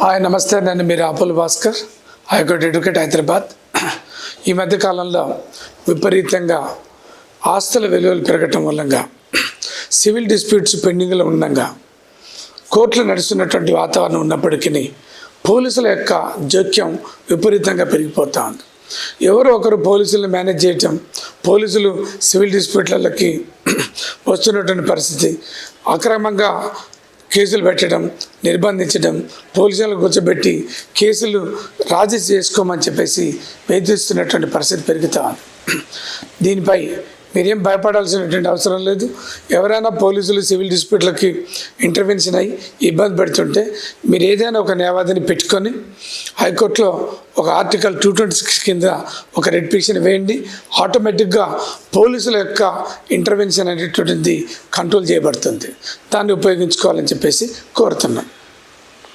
Hi నమస్తే, నేను మీరు అపోల్ భాస్కర్, హైకోర్టు అడ్వకేట్ హైదరాబాద్. ఈ మధ్యకాలంలో విపరీతంగా ఆస్తుల విలువలు పెరగటం వల్ల సివిల్ డిస్ప్యూట్స్ పెండింగ్లో ఉండగా కోర్టులు నడుస్తున్నటువంటి వాతావరణం ఉన్నప్పటికీ పోలీసుల యొక్క జోక్యం విపరీతంగా పెరిగిపోతూ ఉంది. ఎవరో ఒకరు పోలీసులను మేనేజ్ చేయటం, పోలీసులు సివిల్ డిస్ప్యూట్లకి వస్తున్నటువంటి పరిస్థితి, అక్రమంగా కేసులు పెట్టడం, నిర్బంధించడం, పోలీసులను కూర్చోబెట్టి కేసులు రాజీ చేసుకోమని చెప్పేసి వేధిస్తున్నటువంటి పరిస్థితి పెరుగుతూ ఉంది. దీనిపై మీరేం భయపడాల్సినటువంటి అవసరం లేదు. ఎవరైనా పోలీసులు సివిల్ డిస్ప్యూట్లకి ఇంటర్వెన్షన్ అయ్యి ఇబ్బంది పెడుతుంటే మీరు ఏదైనా ఒక న్యాయవాదిని పెట్టుకొని హైకోర్టులో ఒక ఆర్టికల్ 226 కింద ఒక రెడ్ పిటిషన్ వేయండి. ఆటోమేటిక్గా పోలీసుల యొక్క ఇంటర్వెన్షన్ అనేటువంటిది కంట్రోల్ చేయబడుతుంది. దాన్ని ఉపయోగించుకోవాలని చెప్పేసి కోరుతున్నాం.